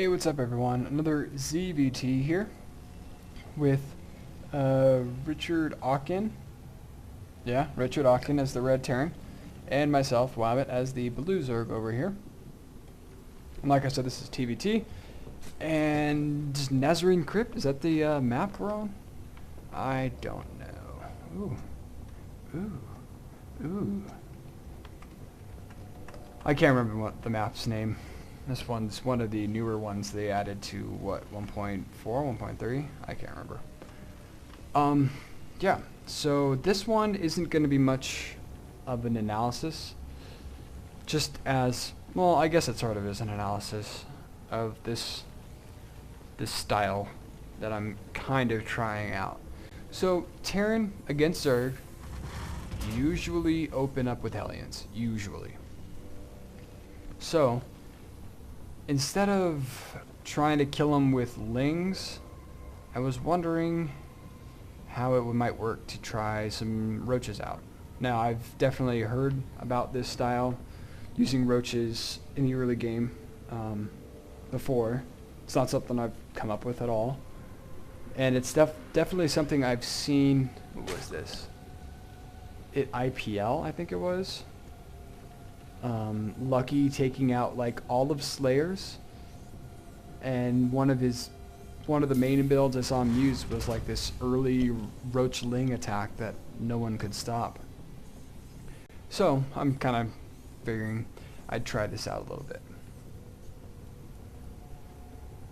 Hey, what's up everyone? Another ZVT here with Richardawkin. Yeah, Richardawkin as the Red Terran, and myself, Wabit, as the Blue Zerg over here. And like I said, this is TVT. And Nazarene Crypt, is that the map we're on? I don't know. Ooh. I can't remember what the map's name. This one's one of the newer ones they added to, what, 1.4, 1.3? I can't remember. Yeah, so this one isn't going to be much of an analysis. Just as, well, I guess it sort of is an analysis of this style that I'm kind of trying out. So, Terran against Zerg usually open up with Hellions. Usually. So, instead of trying to kill them with Lings, I was wondering how it might work to try some roaches out. Now, I've definitely heard about this style, using roaches in the early game before. It's not something I've come up with at all. And it's definitely something I've seen. What was this? IPL, I think it was. Lucky taking out like all of Slayer's, and one of the main builds I saw him use was like this early Roach Ling attack that no one could stop. So I'm kind of figuring I'd try this out a little bit.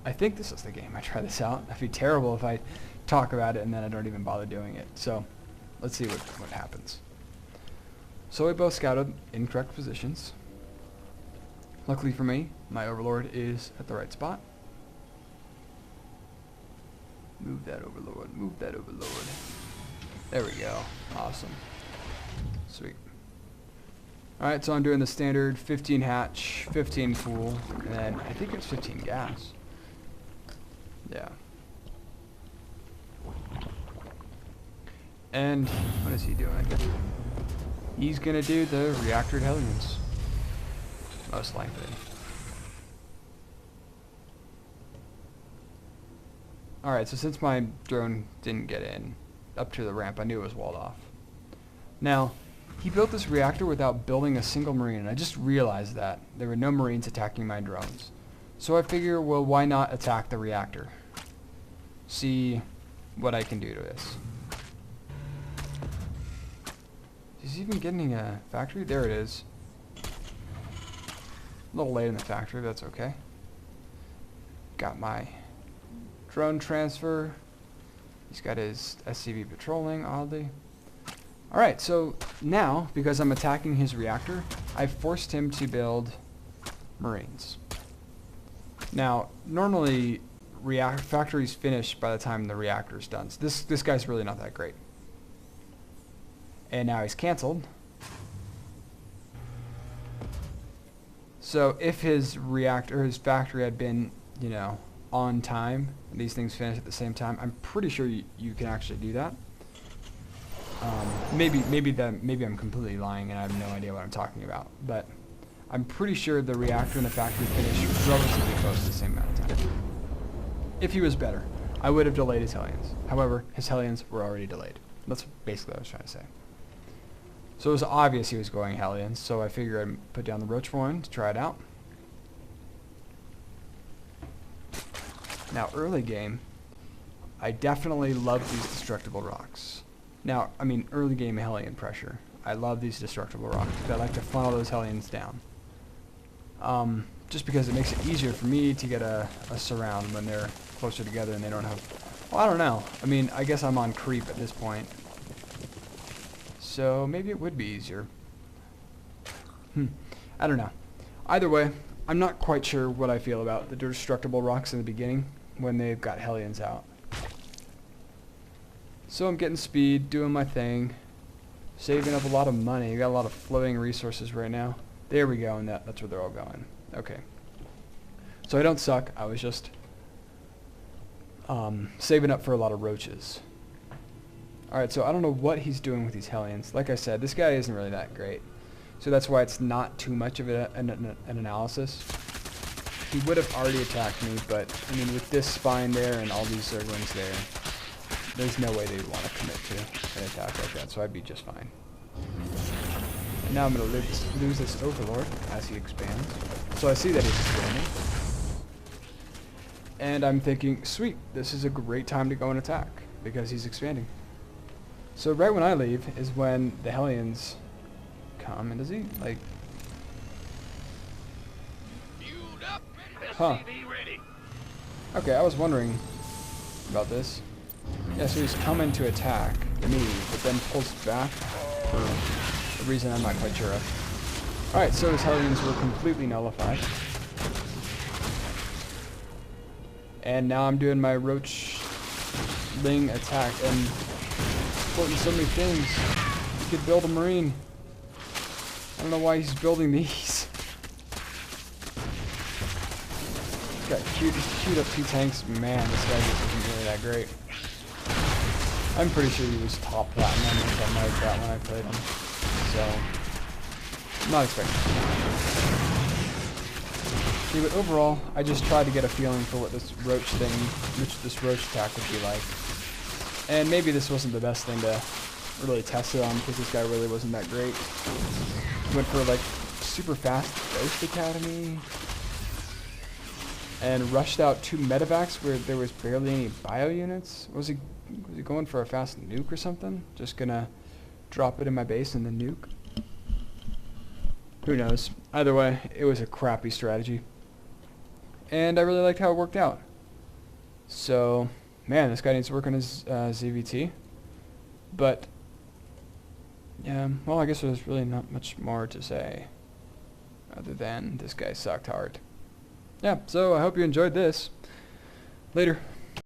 I think this is the game I try this out. That'd be terrible if I talk about it and then I don't even bother doing it. So let's see what happens. So we both scouted in correct positions. Luckily for me, my Overlord is at the right spot. Move that Overlord, move that Overlord. There we go. Awesome. Sweet. Alright, so I'm doing the standard 15 hatch, 15 pool, and then I think it's 15 gas. Yeah. And what is he doing? He's gonna do the reactored Hellions, most likely. Alright, so since my drone didn't get in up to the ramp, I knew it was walled off. Now, he built this reactor without building a single Marine, and I just realized that there were no Marines attacking my drones. So I figure, well, why not attack the reactor? See what I can do to this. Is he even getting a factory? There it is. A little late in the factory, but that's okay. Got my drone transfer. He's got his SCV patrolling, oddly. Alright, so now, because I'm attacking his reactor, I've forced him to build Marines. Now, normally, factories finish by the time the reactor's done. So this guy's really not that great. And now he's canceled. So if his factory had been, you know, on time, and these things finish at the same time, I'm pretty sure you can actually do that. Maybe I'm completely lying and I have no idea what I'm talking about, but I'm pretty sure the reactor and the factory finish relatively close to the same amount of time. If he was better, I would have delayed his Hellions. However, his Hellions were already delayed. That's basically what I was trying to say. So it was obvious he was going Hellions, so I figured I'd put down the Roach for one to try it out. Now, early game, I definitely love these destructible rocks. Now, I mean, early game Hellion pressure. I love these destructible rocks. I like to funnel those Hellions down. Just because it makes it easier for me to get a surround when they're closer together and they don't have... Well, I don't know. I mean, I guess I'm on creep at this point. So maybe it would be easier. I don't know. Either way, I'm not quite sure what I feel about the destructible rocks in the beginning when they've got Hellions out. So I'm getting speed, doing my thing, saving up a lot of money. I got a lot of floating resources right now. There we go, and that's where they're all going. Okay. So I don't suck. I was just saving up for a lot of roaches. Alright, so I don't know what he's doing with these Hellions. Like I said, this guy isn't really that great. So that's why it's not too much of an analysis. he would have already attacked me, but, I mean, with this spine there and all these Zerglings there, there's no way they'd want to commit to an attack like that, so I'd be just fine. And now I'm going to lose this Overlord as he expands. So I see that he's expanding. And I'm thinking, sweet, this is a great time to go and attack, because he's expanding. So right when I leave is when the Hellions come, and does he, like... Huh. Okay, I was wondering about this. Yeah, so he's coming to attack me, but then pulls back for a reason I'm not quite sure of. Alright, so his Hellions were completely nullified. And now I'm doing my Roachling attack, and quoting so many things. You could build a Marine. I don't know why he's building these. He's got queued up 2 tanks. Man, this guy just isn't really that great. I'm pretty sure he was top platinum or something like that when I played him. So, I'm not expecting it. See, but overall, I just tried to get a feeling for what this Roach attack would be like. And maybe this wasn't the best thing to really test it on, because this guy really wasn't that great. Went for like super fast Ghost Academy, and rushed out 2 medevacs where there was barely any bio units. Was he going for a fast nuke or something? Just gonna drop it in my base and then nuke? Who knows? Either way, it was a crappy strategy. And I really liked how it worked out. So, man, this guy needs to work on his ZVT. But, yeah, well, I guess there's really not much more to say other than this guy sucked hard. Yeah, so I hope you enjoyed this. Later.